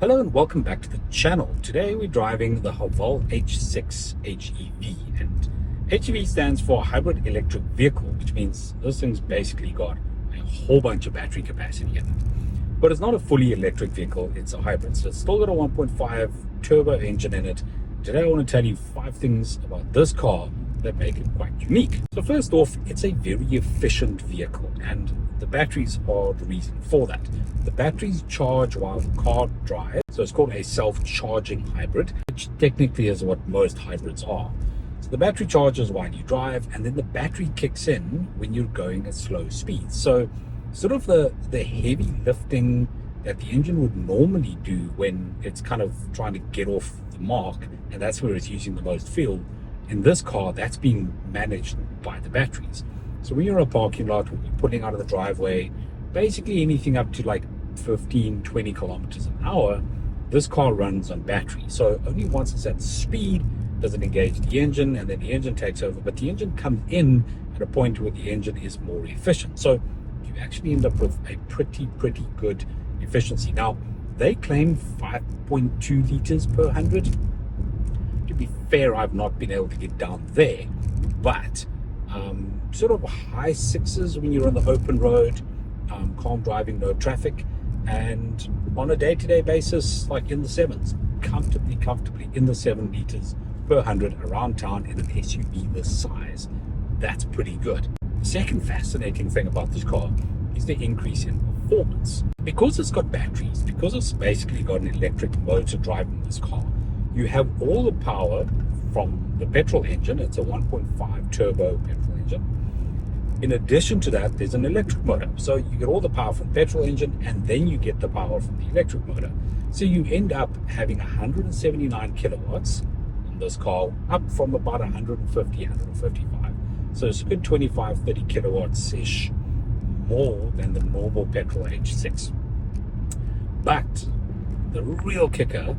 Hello and welcome back to the channel. Today we're driving the Haval H6 HEV, and HEV stands for hybrid electric vehicle, which means this thing's basically got a whole bunch of battery capacity in it. But it's not a fully electric vehicle, it's a hybrid. So it's still got a 1.5 turbo engine in it. Today I want to tell you 5 things about this car that make it quite unique. So first off, it's a very efficient vehicle, and the batteries are the reason for that. The batteries charge while the car drives, so it's called a self-charging hybrid, which technically is what most hybrids are. So the battery charges while you drive, and then the battery kicks in when you're going at slow speeds. So sort of the heavy lifting that the engine would normally do when it's kind of trying to get off the mark, and that's where it's using the most fuel. In this car, that's being managed by the batteries. So when you're in a parking lot, when you're pulling out of the driveway, basically anything up to like 15, 20 kilometers an hour, this car runs on battery. So only once it's at speed does it engage the engine, and then the engine takes over. But the engine comes in at a point where the engine is more efficient. So you actually end up with a pretty good efficiency. Now, they claim 5.2 liters per 100. To be fair, I've not been able to get down there, but sort of high sixes when you're on the open road, calm driving, no traffic, and on a day-to-day basis, like in the sevens, comfortably in the 7 liters per 100 around town in an SUV this size. That's pretty good. The second fascinating thing about this car is the increase in performance. Because it's got batteries, because it's basically got an electric motor driving this car, you have all the power from the petrol engine. It's a 1.5 turbo petrol engine. In addition to that, there's an electric motor. So you get all the power from the petrol engine, and then you get the power from the electric motor. So you end up having 179 kilowatts in this car, up from about 150, 155. So it's a good 25, 30 kilowatts-ish more than the normal petrol H6. But the real kicker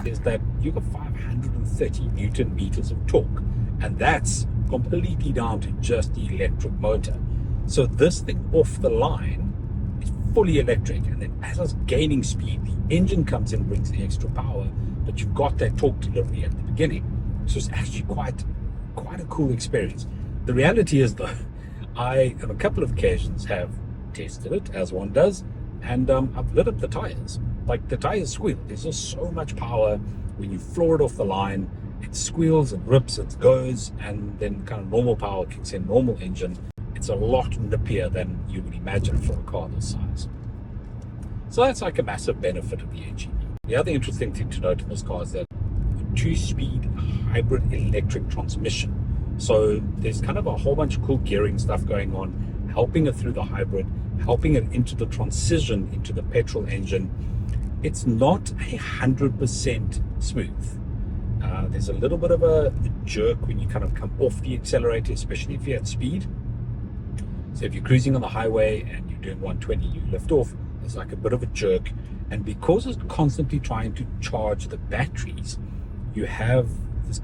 is that you got 530 Newton meters of torque, and that's completely down to just the electric motor. So this thing off the line is fully electric, and then as it's gaining speed, the engine comes in, brings the extra power, but you've got that torque delivery at the beginning. So it's actually quite a cool experience. The reality is, though, I on a couple of occasions have tested it, as one does, and I've lit up the tires. Like, the tires squeal. There's just so much power when you floor it off the line. It squeals, it rips, it goes, and then kind of normal power kicks in, normal engine. It's a lot nippier than you would imagine for a car this size. So that's like a massive benefit of the HEV. The other interesting thing to note in this car is that a 2-speed hybrid electric transmission. So there's kind of a whole bunch of cool gearing stuff going on, helping it through the hybrid, helping it into the transition into the petrol engine. It's not 100% smooth. There's a little bit of a jerk when you kind of come off the accelerator, especially if you're at speed. So if you're cruising on the highway and you're doing 120, you lift off, there's like a bit of a jerk. And because it's constantly trying to charge the batteries, you have this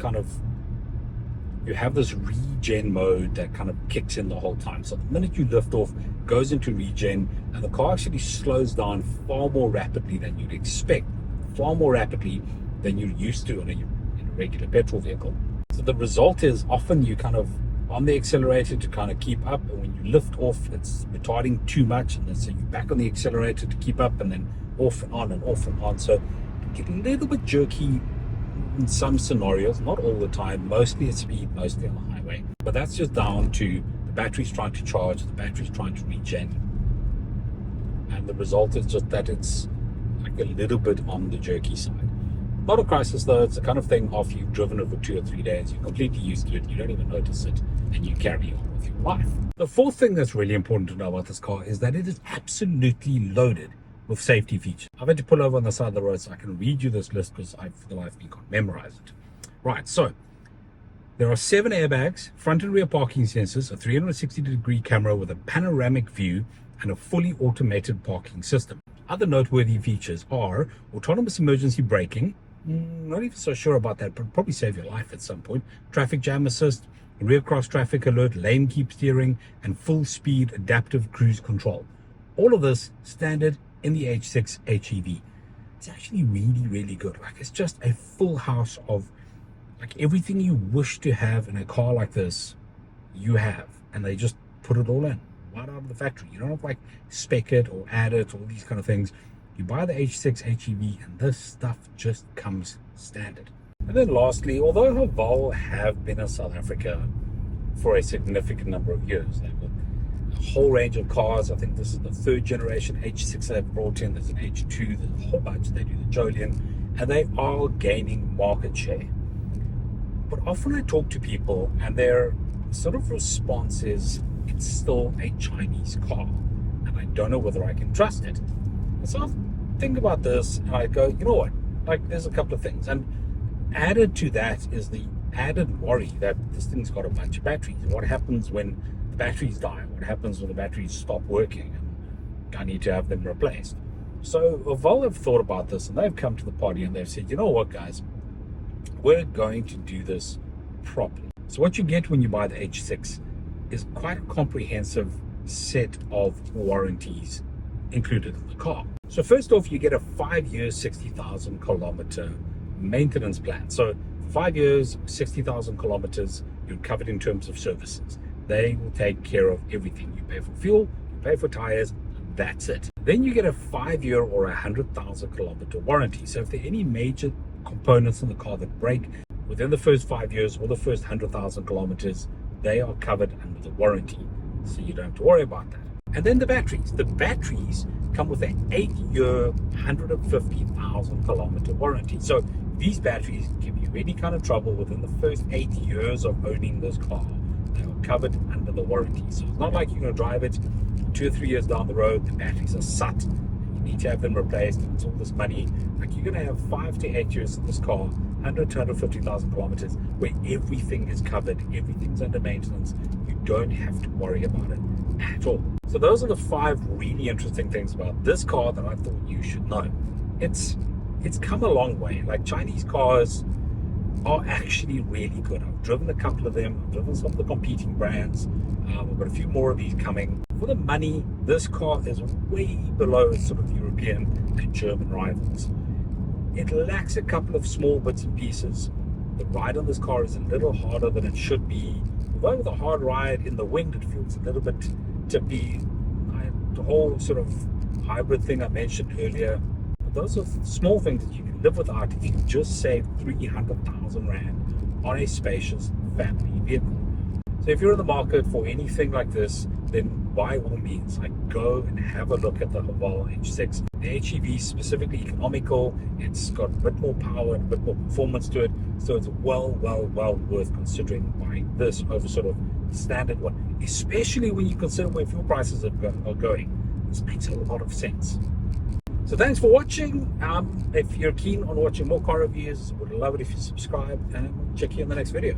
regen mode that kind of kicks in the whole time. So the minute you lift off, it goes into regen, and the car actually slows down far more rapidly than you'd expect, far more rapidly than you're used to in a regular petrol vehicle. So the result is often you kind of on the accelerator to kind of keep up, and when you lift off, it's retarding too much, and then so you're back on the accelerator to keep up, and then off and on and off and on. So it can get a little bit jerky in some scenarios, not all the time, mostly at speed, mostly on the highway. But that's just down to the batteries trying to charge, the batteries trying to regen. And the result is just that it's like a little bit on the jerky side. Not a crisis though. It's the kind of thing after you've driven it for 2 or 3 days, you're completely used to it, you don't even notice it, and you carry on with your life. The fourth thing that's really important to know about this car is that it is absolutely loaded with safety features. I've had to pull over on the side of the road so I can read you this list because I for the life of me can't memorize it. Right, so there are 7 airbags, front and rear parking sensors, a 360-degree camera with a panoramic view, and a fully automated parking system. Other noteworthy features are autonomous emergency braking. Not even so sure about that, but probably save your life at some point. Traffic jam assist, rear cross traffic alert, lane keep steering, and full speed adaptive cruise control. All of this standard in the H6 HEV. It's it's actually really, really good. Like, it's just a full house of like everything you wish to have in a car like this, you have, and they just put it all in right out of the factory. You don't have to like spec it or add it, all these kind of things. You buy the H6 HEV and this stuff just comes standard. And then lastly, although Haval have been in South Africa for a significant number of years, they've got a whole range of cars. I think this is the third generation H6 they've brought in. There's an H2, there's a whole bunch. They do the Jolian, and they are gaining market share. But often I talk to people and their sort of response is, it's still a Chinese car and I don't know whether I can trust it. And so I think about this and I go, you know what, like there's a couple of things. And added to that is the added worry that this thing's got a bunch of batteries. What happens when the batteries die? What happens when the batteries stop working and I need to have them replaced? So Haval have thought about this and they've come to the party and they've said, you know what guys, we're going to do this properly. So what you get when you buy the H6 is quite a comprehensive set of warranties included in the car. So first off, you get a 5-year, 60,000 kilometer maintenance plan. So 5 years, 60,000 kilometers, you're covered in terms of services. They will take care of everything. You pay for fuel, you pay for tires, that's it. Then you get a 5-year or 100,000 kilometer warranty. So if there are any major components in the car that break within the first 5 years or the first 100,000 kilometers, they are covered under the warranty. So you don't have to worry about that. And then the batteries. The batteries come with an 8-year, 150,000 kilometer warranty. So these batteries give you any kind of trouble within the first 8 years of owning this car. They are covered under the warranty. So it's not like you're going to drive it 2 or 3 years down the road, the batteries are sat, you need to have them replaced, and it's all this money. Like you're going to have 5 to 8 years in this car, 100 to 150,000 kilometers, where everything is covered, everything's under maintenance. You don't have to worry about it at all. So those are the 5 really interesting things about this car that I thought you should know. It's come a long way. Like Chinese cars are actually really good. I've driven a couple of them. I've driven some of the competing brands. I've got a few more of these coming. For the money, this car is way below sort of European and German rivals. It lacks a couple of small bits and pieces. The ride on this car is a little harder than it should be. Although with a hard ride in the wind, it feels a little bit tippy. The whole sort of hybrid thing I mentioned earlier. But those are small things that you can live without if you just save 300,000 Rand on a spacious family vehicle. So if you're in the market for anything like this, then by all means, like go and have a look at the Haval H6. The HEV is specifically economical. It's got a bit more power and a bit more performance to it. So it's well worth considering buying this over sort of the standard one, especially when you consider where fuel prices are going. This makes a lot of sense. So thanks for watching. If you're keen on watching more car reviews, would love it if you subscribe, and we'll check you in the next video.